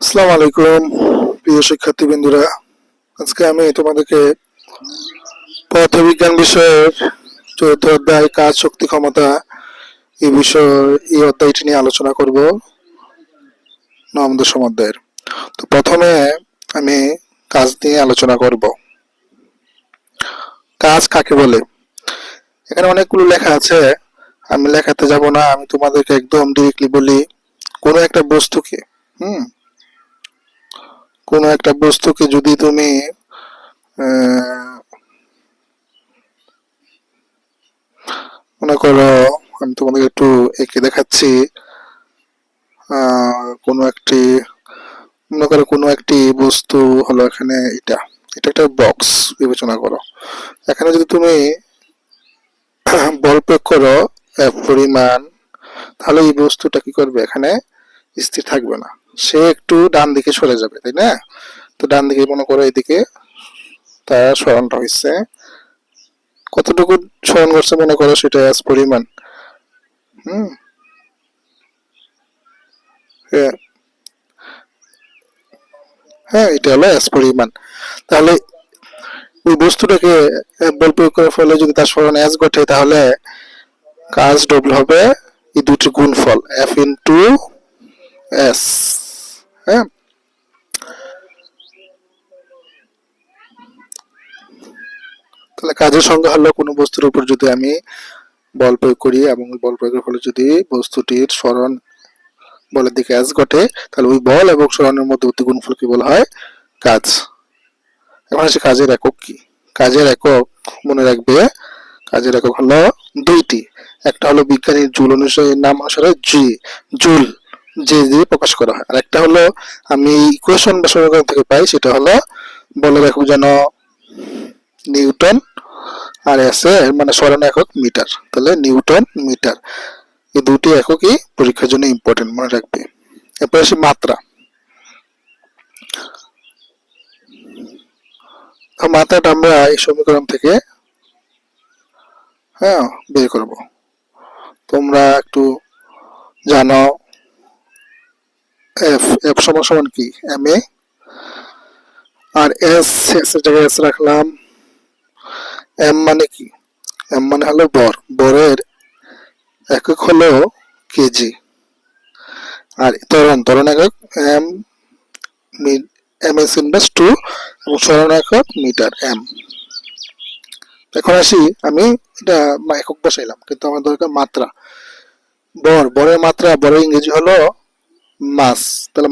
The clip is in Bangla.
আসসালামু আলাইকুম প্রিয় শিক্ষার্থী বন্ধুরা। আজকে আমি তোমাদেরকে পদার্থবিজ্ঞান বিষয়ের চতুর্থ অধ্যায় কাজ শক্তি ক্ষমতা এই অধ্যায়টি নিয়ে আলোচনা করব, নবম দশম অধ্যায়ের। তো প্রথমে আমি কাজ নিয়ে আলোচনা করব। কাজ কাকে বলে? এখানে অনেকগুলো লেখা আছে, আমি লেখাতে যাব না, আমি তোমাদেরকে একদম ডিরেক্টলি বলি। কোনো একটা বস্তুকে যদি তুমি মনে করো, আমি তোমাদেরকে একটু এঁকে দেখাচ্ছি। মনে করো কোনো একটি বস্তু হলো, এখানে এটা এটা একটা বক্স বিবেচনা করো। এখানে যদি তুমি বল প্রয়োগ করো F পরিমাণ, তাহলে এই বস্তুটা কি করবে? এখানে স্থির থাকবে না, সে একটু ডান দিকে সরে যাবে, তাই না? তো ডান দিকে মনে করো এদিকে তার সরণটা হয়েছে, কতটুকু সরণ করছে মনে করো, সেটা S পরিমাণ। হ্যাঁ, এটা হলো S পরিমাণ। তাহলে ওই বস্তুটাকে বল প্রয়োগ করার ফলে যদি তার সরণ S ঘটে, তাহলে কাজ ডবল হবে এই দুটির গুণফল F ইন্টু S। হ্যাঁ, তাহলে কাজের সংজ্ঞা হলো, কোনো বস্তুর উপর যদি আমি বল প্রয়োগ করি এবং বল প্রয়োগের ফলে যদি বস্তুটির সরণ বলের দিকে S ঘটে, তাহলে ওই বল এবং সরণের মধ্যবর্তী গুণফলকে বলা হয় কাজ। এখন আসে কাজের একক কি? কাজের একক মনে রাখবে, কাজের একক হলো দুইটি। একটা হলো বিজ্ঞানীর জুল অনুসারে, নাম অনুসারে জুল, যে দিয়ে প্রকাশ করা হয়। আর একটা হলো আমি ইকুয়েশন বা সমীকরণ থেকে পাই, সেটা হলো বলের একক যেন নিউটন, আর আছে মানে সরণ একক মিটার। তাহলে নিউটন মিটার, এই দুটি এককই পরীক্ষার জন্য ইম্পর্টেন্ট, মনে রাখবে। এরপর আসি মাত্রা। মাত্রাটা আমরা এই সমীকরণ থেকে বের করব। তোমরা একটু জানো এফ সমান সমান কি? এম এ, আর এস এর জায়গায় এস রাখলাম। এম মানে কি? এম মানে হলো বর, বরের একক হলো কেজি। আর ত্বরণ একক এম, এস ইনভার্স 2, এবং সরণ একক মিটার এম। এখন আসি, আমি এটা একক বসাইলাম, কিন্তু আমার দরকার মাত্রা। বরের মাত্রা, বরের ইংরেজি হলো মাস। তাহলে